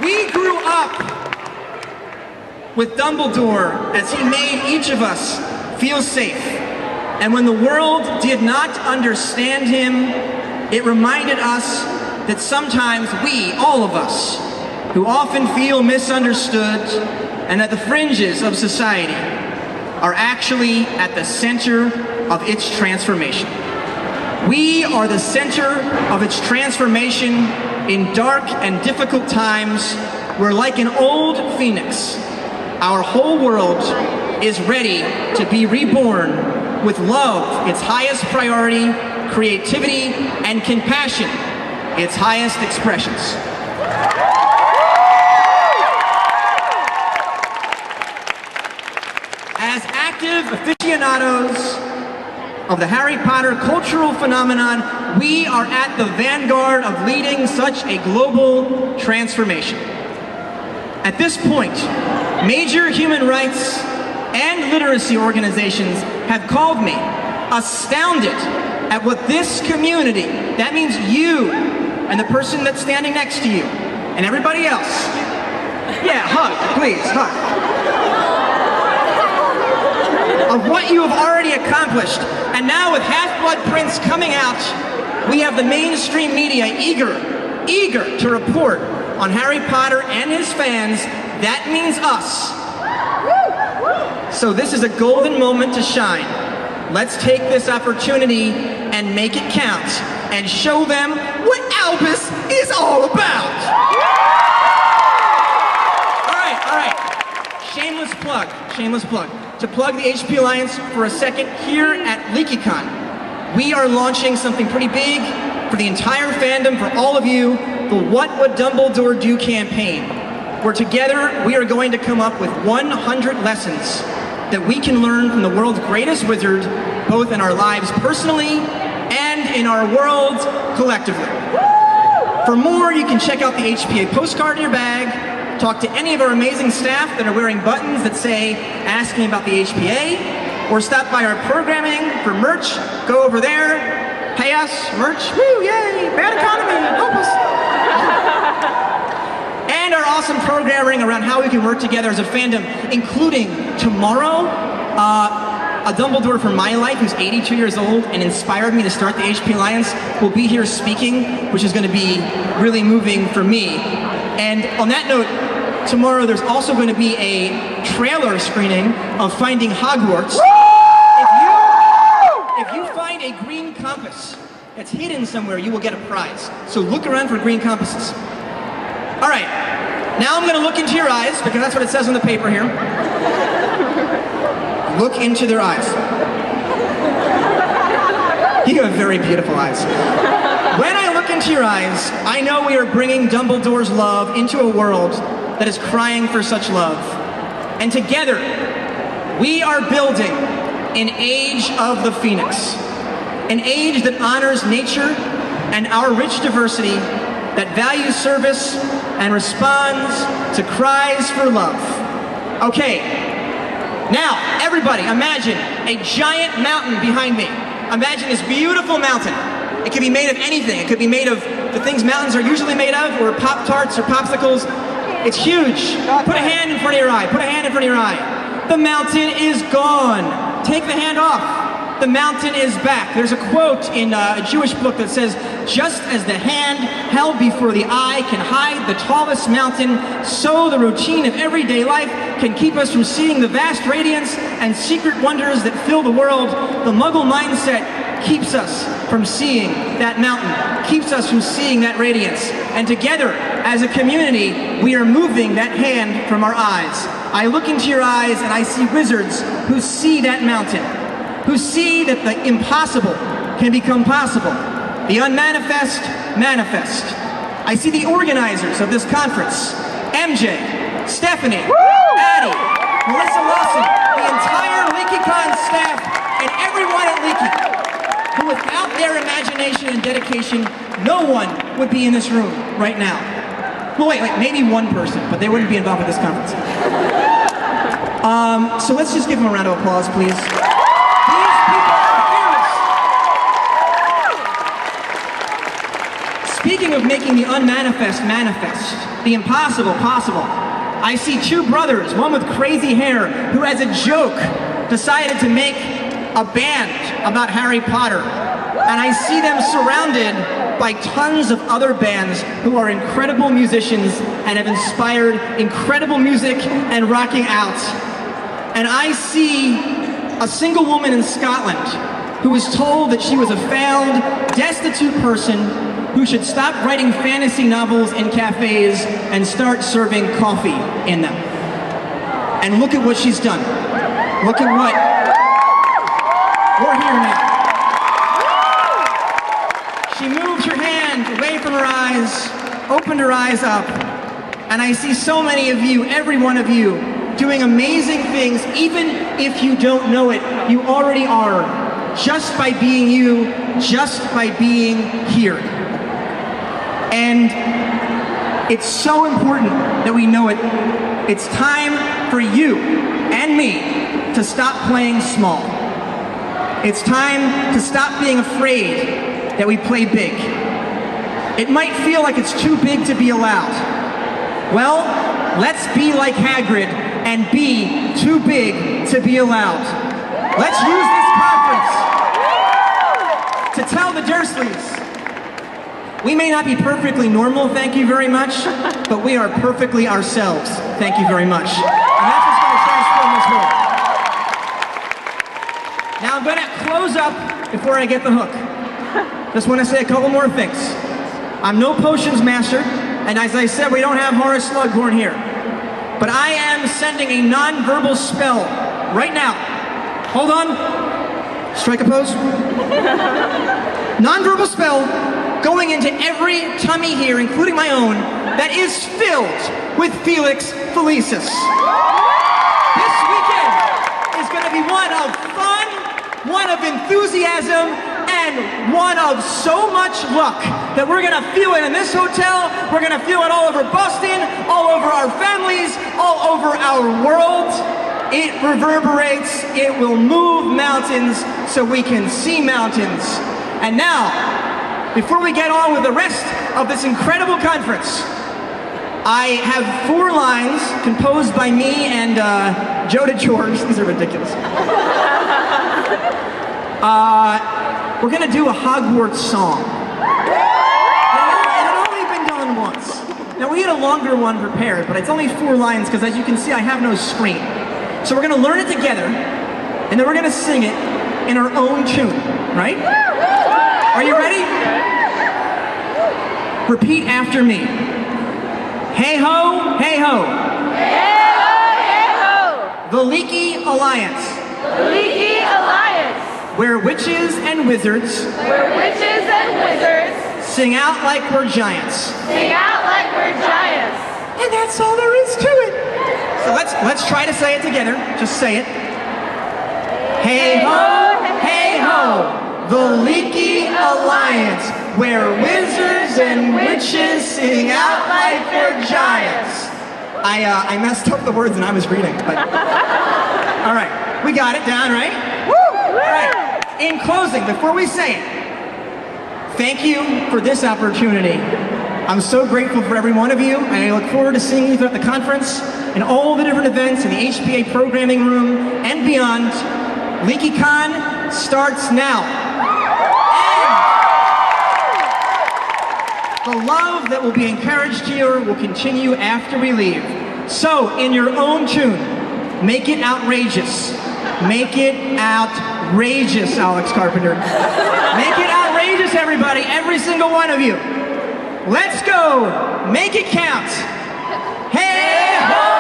We grew up with Dumbledore as he made each of us feel safe. And when the world did not understand him, it reminded us that sometimes we, all of us, who often feel misunderstood and at the fringes of society, are actually at the center of its transformation. We are the center of its transformation in dark and difficult times where, like an old phoenix, our whole world is ready to be reborn with love, its highest priority, creativity, and compassion, its highest expressions. As active aficionados of the Harry Potter cultural phenomenon, we are at the vanguard of leading such a global transformation. At this point, major human rights and literacy organizations have called me astounded at what this community, that means you and the person that's standing next to you and everybody else. Yeah, hug, please, hug. Of what you have already accomplished. And now with Half-Blood Prince coming out, we have the mainstream media eager to report on Harry Potter and his fans. That means us. So this is a golden moment to shine. Let's take this opportunity and make it count and show them what Albus is all about. All right. Shameless plug. To plug the HP Alliance for a second, here at LeakyCon, we are launching something pretty big for the entire fandom, for all of you, the What Would Dumbledore Do campaign, where together we are going to come up with 100 lessons that we can learn from the world's greatest wizard, both in our lives personally and in our world collectively. For more, you can check out the HPA postcard in your bag, talk to any of our amazing staff that are wearing buttons that say, "Ask me about the HPA," or stop by our programming for merch. Go over there, pay us, merch, woo, yay, bad economy, help us. And our awesome programming around how we can work together as a fandom, including tomorrow, a Dumbledore from my life who's 82 years old and inspired me to start the HP Alliance will be here speaking, which is going to be really moving for me. And on that note, tomorrow there's also going to be a trailer screening of Finding Hogwarts. If you find a green compass that's hidden somewhere, you will get a prize. So look around for green compasses. All right, now I'm going to look into your eyes, because that's what it says on the paper here. Look into their eyes. You have very beautiful eyes. When I look into your eyes, I know we are bringing Dumbledore's love into a world that is crying for such love. And together, we are building an age of the Phoenix. An age that honors nature and our rich diversity, that values service and responds to cries for love. Okay, now everybody imagine a giant mountain behind me. Imagine this beautiful mountain. It could be made of anything. It could be made of the things mountains are usually made of, or Pop-Tarts or popsicles. It's huge. Put a hand in front of your eye. Put a hand in front of your eye. The mountain is gone. Take the hand off. The mountain is back. There's a quote in a Jewish book that says, "Just as the hand held before the eye can hide the tallest mountain, so the routine of everyday life can keep us from seeing the vast radiance and secret wonders that fill the world. The Muggle mindset keeps us from seeing that mountain, keeps us from seeing that radiance. And together, as a community, we are moving that hand from our eyes. I look into your eyes and I see wizards who see that mountain, who see that the impossible can become possible, the unmanifest manifest. I see the organizers of this conference, MJ, Stephanie, Addie, Melissa Lawson, the entire LeakyCon staff, and everyone at Leaky, who without their imagination and dedication, no one would be in this room right now. Well, wait, maybe one person, but they wouldn't be involved with this conference. So let's just give them a round of applause, please. These people are fearless. speaking of making the unmanifest manifest, the impossible possible, I see two brothers, one with crazy hair, who as a joke decided to make a band about Harry Potter. And I see them surrounded by tons of other bands who are incredible musicians and have inspired incredible music and rocking out. And I see a single woman in Scotland who was told that she was a failed, destitute person who should stop writing fantasy novels in cafes and start serving coffee in them. And look at what she's done. Look at what... We're here now. She moved her hand away from her eyes, opened her eyes up, and I see so many of you, every one of you, doing amazing things. Even if you don't know it, you already are, just by being you, just by being here. And it's so important that we know it. It's time for you and me to stop playing small. It's time to stop being afraid that we play big. It might feel like it's too big to be allowed. Well, let's be like Hagrid and be too big to be allowed. Let's use this conference to tell the Dursleys, we may not be perfectly normal, thank you very much, but we are perfectly ourselves, thank you very much. And that's what's going to transform this world. Now I'm going to close up before I get the hook. Just want to say a couple more things. I'm no potions master, and as I said, we don't have Horace Slughorn here. But I am sending a non-verbal spell right now. Hold on. Strike a pose. Non-verbal spell going into every tummy here, including my own, that is filled with Felix Felicis. This weekend is going to be one of fun, one of enthusiasm, and one of so much luck that we're going to feel it in this hotel, we're going to feel it all over Boston, all over our families, all over our world. It reverberates, it will move mountains so we can see mountains. And now, before we get on with the rest of this incredible conference, I have 4 lines composed by me and Joe DeGeorge. These are ridiculous. We're gonna do a Hogwarts song. It had only been done once. Now we had a longer one prepared, but it's only 4 lines because as you can see, I have no screen. So we're gonna learn it together, and then we're gonna sing it in our own tune, right? Are you ready? Repeat after me. Hey ho, hey ho. Hey ho, hey ho. The Leaky Alliance. The Leaky Alliance. Where witches and wizards Where witches and wizards sing out like we're giants. sing out like we're giants. And that's all there is to it. So let's try to say it together. Just say it. Hey ho, hey ho. The Leaky Alliance. Where wizards and witches sing out like they're giants. I messed up the words and I was reading, but all right, we got it down, right? Woo! All right. In closing, before we say it, thank you for this opportunity. I'm so grateful for every one of you, and I look forward to seeing you throughout the conference and all the different events in the HPA programming room and beyond. LeakyCon starts now. The love that will be encouraged here will continue after we leave. So, in your own tune, make it outrageous. Make it outrageous, Alex Carpenter. Make it outrageous, everybody, every single one of you. Let's go. Make it count. Hey ho!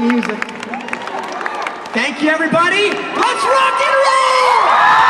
Music. Thank you, everybody. Let's rock and roll!